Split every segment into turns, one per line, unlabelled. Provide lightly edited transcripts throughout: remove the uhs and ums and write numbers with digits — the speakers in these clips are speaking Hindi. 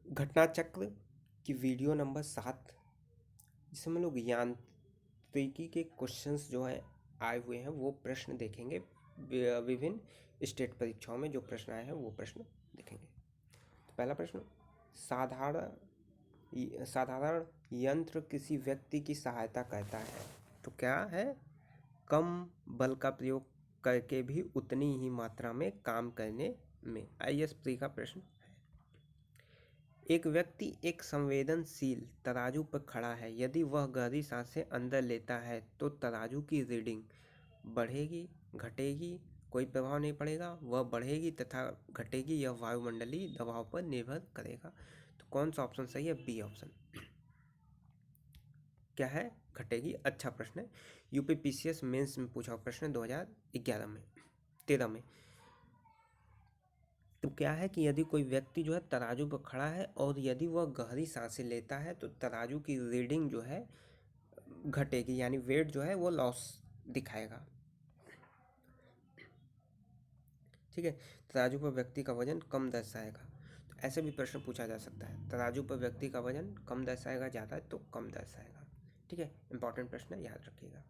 घटना चक्र की वीडियो नंबर 7, जिसमें हम लोग यांत्रिकी के क्वेश्चंस जो है आए हुए हैं वो प्रश्न देखेंगे। विभिन्न स्टेट परीक्षाओं में जो प्रश्न आए हैं वो प्रश्न देखेंगे। तो पहला प्रश्न, साधारण यंत्र किसी व्यक्ति की सहायता करता है। तो क्या है? कम बल का प्रयोग करके भी उतनी ही मात्रा में काम करने में। आईएएस प्री का प्रश्न है। एक व्यक्ति एक संवेदनशील तराजू पर खड़ा है। यदि वह गहरी सांसें अंदर लेता है तो तराजू की रीडिंग बढ़ेगी, घटेगी, कोई प्रभाव नहीं पड़ेगा। वह बढ़ेगी तथा घटेगी, यह वायुमंडलीय दबाव पर निर्भर करेगा। तो कौन सा ऑप्शन सही है? B option. क्या है? घटेगी। अच्छा प्रश्न है, यूपी पीसीएस मेंस में पूछा प्रश्न 2013 में। तो क्या है कि यदि कोई व्यक्ति जो है तराजू पर खड़ा है और यदि वह गहरी सांसें लेता है तो तराजू की रीडिंग जो है घटेगी, यानी वेट जो है वो लॉस दिखाएगा। ठीक है, तराजू पर व्यक्ति का वजन कम दर्शाएगा। तो ऐसे भी प्रश्न पूछा जा सकता है, तराजू पर व्यक्ति का वजन कम दर्शाएगा, ज़्यादा है तो कम दर्शाएगा। ठीक है, इंपॉर्टेंट प्रश्न है, याद रखिएगा।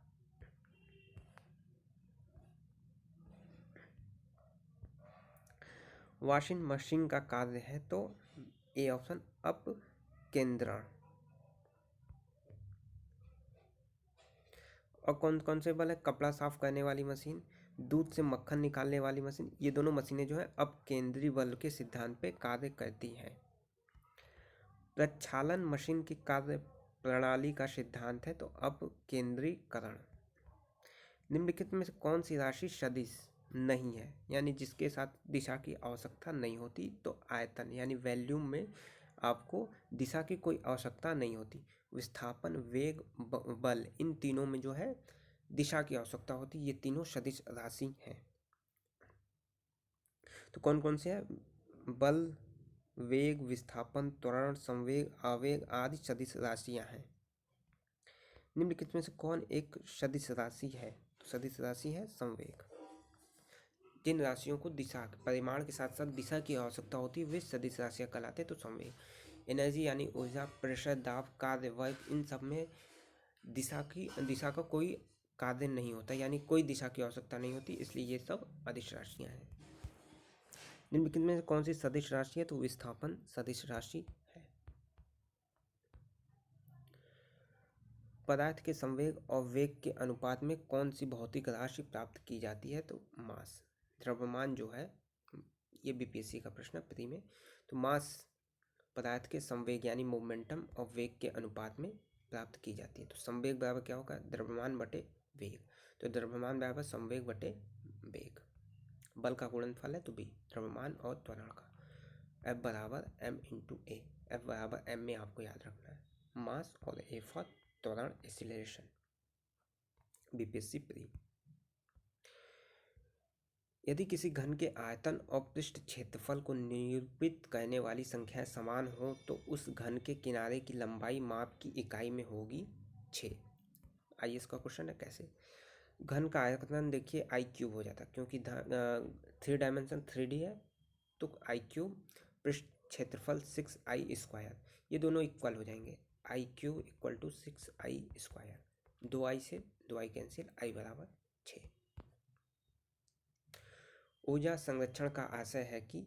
वॉशिंग मशीन का कार्य है तो ए ऑप्शन, अपकेंद्रण। और कौन कौन से बल है? कपड़ा साफ करने वाली मशीन, दूध से मक्खन निकालने वाली मशीन, ये दोनों मशीनें जो है अपकेंद्री बल के सिद्धांत पे कार्य करती हैं। प्रक्षालन मशीन की कार्य प्रणाली का सिद्धांत है तो अपकेंद्रीकरण। निम्नलिखित में से कौन सी राशि सदिश नहीं है, यानी जिसके साथ दिशा की आवश्यकता नहीं होती? तो आयतन, यानी वॉल्यूम में आपको दिशा की कोई आवश्यकता नहीं होती। विस्थापन, वेग, बल, इन तीनों में जो है दिशा की आवश्यकता होती है। ये तीनों सदिश राशि हैं। तो कौन कौन से हैं? बल, वेग, विस्थापन, त्वरण, संवेग, आवेग आदि सदिश राशियां हैं। निम्नलिखित में से कौन एक सदिश राशि है? तो सदिश राशि है संवेग। जिन राशियों को दिशा परिमाण के साथ साथ दिशा की आवश्यकता होती है वे सदिश राशियां कहलाते हैं। तो संवेग। एनर्जी यानी ऊर्जा, प्रेशर, दाब, कार्य, वर्क, इन सब में दिशा का कोई कार्य नहीं होता, यानी कोई दिशा की आवश्यकता नहीं होती, इसलिए ये सब अदिश राशियां हैं। निम्नलिखित में कौन सी सदिश राशि है? तो विस्थापन सदिश राशि है। पदार्थ के संवेग और वेग के अनुपात में कौन सी भौतिक राशि प्राप्त की जाती है? तो मास। द्रव्यमान जो है, ये बीपीएससी का प्रश्न है प्री में। तो मास पदार्थ के संवेग यानी मोमेंटम और वेग के अनुपात में प्राप्त की जाती है। तो संवेग बराबर क्या होगा? द्रव्यमान बटे वेग। तो द्रव्यमान बराबर संवेग बटे वेग। बल का गुणनफल है तो बी, द्रव्यमान और त्वरण का। F बराबर m इंटू ए। F बराबर m में आपको याद रखना है मास और A फॉर त्वरण, एक्सीलरेशन। BPSC pre. यदि किसी घन के आयतन और पृष्ठ क्षेत्रफल को निरूपित करने वाली संख्याएं समान हो तो उस घन के किनारे की लंबाई माप की इकाई में होगी 6। आइए इसका क्वेश्चन है कैसे। घन का आयतन देखिए आई क्यूब हो जाता है, क्योंकि 3 डायमेंशन 3D है, तो आई क्यूब, पृष्ठ क्षेत्रफल 6i², ये दोनों इक्वल हो जाएंगे। आई cube equal to 6i²। 2i से 2i कैंसिल, i बराबर 6। ऊर्जा संरक्षण का आशय है कि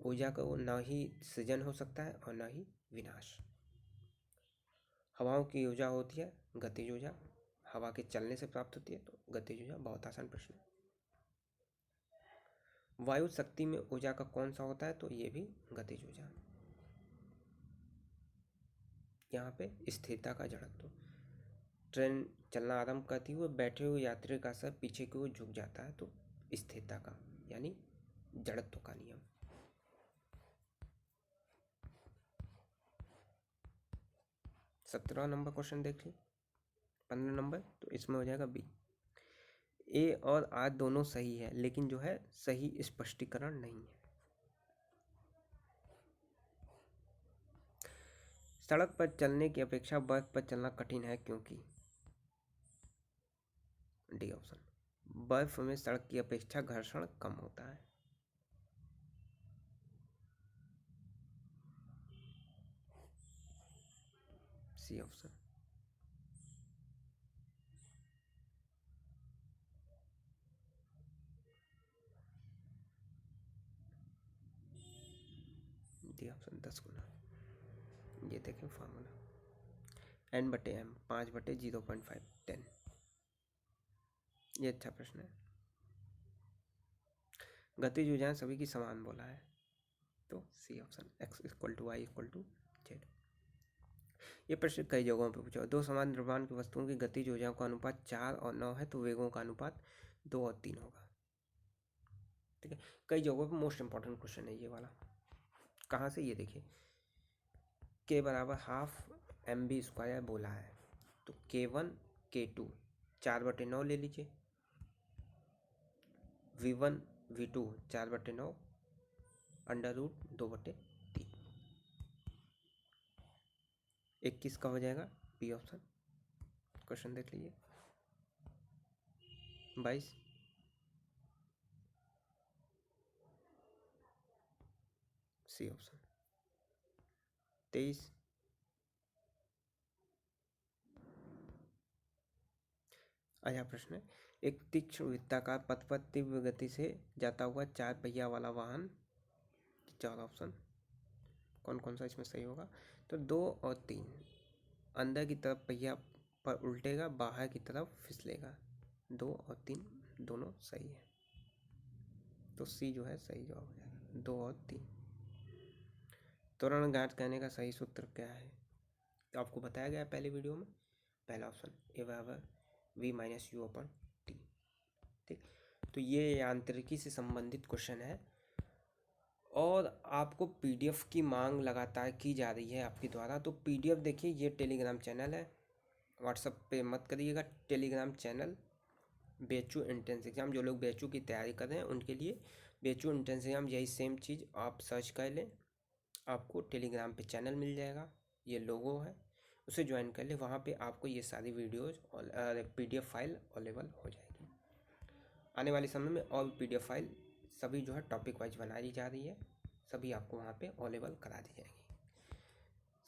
ऊर्जा का न ही सृजन हो सकता है और न ही विनाश। हवाओं की ऊर्जा होती है गतिज ऊर्जा, हवा के चलने से प्राप्त होती है, तो गतिज ऊर्जा। बहुत आसान प्रश्न है। वायु शक्ति में ऊर्जा का कौन सा होता है? तो ये भी गतिज ऊर्जा। यहाँ पे स्थिरता का जड़त्व। ट्रेन चलना आरंभ करती हुए बैठे हुए यात्री का सर पीछे की ओर झुक जाता है, तो स्थिरता का यानी जड़त्व का नियम। सत्रह नंबर क्वेश्चन देख ली। 15 नंबर, तो इसमें हो जाएगा बी। ए और आर दोनों सही है, लेकिन जो है सही स्पष्टीकरण नहीं है। सड़क पर चलने की अपेक्षा बर्फ पर चलना कठिन है क्योंकि। D option. बर्फ में सड़क की अपेक्षा घर्षण कम होता है। C option. डी ऑप्शन 10 गुना। ये देखें फार्मूला n/m 5/0.5 10। ये अच्छा प्रश्न है। गतिज ऊर्जाएं सभी की समान बोला है, तो C option x = y = z। ये प्रश्न कई जगहों पे पूछा। दो समान द्रव्यमान की वस्तुओं की गतिज ऊर्जाओं का अनुपात 4 और 9 है तो वेगों का अनुपात 2 और 3 होगा। ठीक है, कई जगहों पे मोस्ट इंपॉर्टेंट क्वेश्चन है ये वाला। कहाँ से, ये देखिए k = ½ mv² बोला है, तो k1 k2 4/9 ले लीजिए, v1 v2 4/9 √2/3। 21 का हो जाएगा बी ऑप्शन। क्वेश्चन देख लीजिए। 22 सी ऑप्शन। 23 आया प्रश्न है, एक तीक्ष्ण वृत्ताकार पथ पर तीव्र गति से जाता हुआ 4 पहिया वाला वाहन, 4 ऑप्शन कौन कौन सा इसमें सही होगा? तो 2 और 3, अंदर की तरफ पहिया पर उल्टेगा, बाहर की तरफ फिसलेगा। 2 और 3 दोनों सही है, तो सी जो है सही जवाब हो जाएगा, 2 और 3। त्वरण ज्ञात करने का सही सूत्र क्या है? तो आपको बताया गया पहले वीडियो में, पहला ऑप्शन A = v - u/t। ठीक, तो ये यांत्रिकी से संबंधित क्वेश्चन है और आपको PDF की मांग लगातार की जा रही है आपके द्वारा। तो PDF देखिए, ये टेलीग्राम चैनल है, व्हाट्सएप पे मत करिएगा, Telegram channel BHU entrance exam, जो लोग BHU की तैयारी कर रहे हैं उनके लिए BHU एंट्रेंस एग्ज़ाम, यही सेम चीज़ आप सर्च कर लें, आपको टेलीग्राम पे चैनल मिल जाएगा, ये लोगो है, उसे ज्वाइन कर ले। वहाँ पे आपको ये सारी वीडियोज़ और PDF फाइल अवेलेबल हो जाएगी। आने वाले समय में और PDF फाइल सभी जो है टॉपिक वाइज बनाई जा रही है, सभी आपको वहाँ पे अवेलेबल करा दी जाएगी।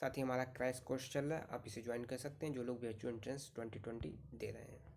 साथ ही हमारा क्रैश कोर्स चल रहा है, आप इसे ज्वाइन कर सकते हैं जो लोग BHU एंट्रेंस 2020 दे रहे हैं।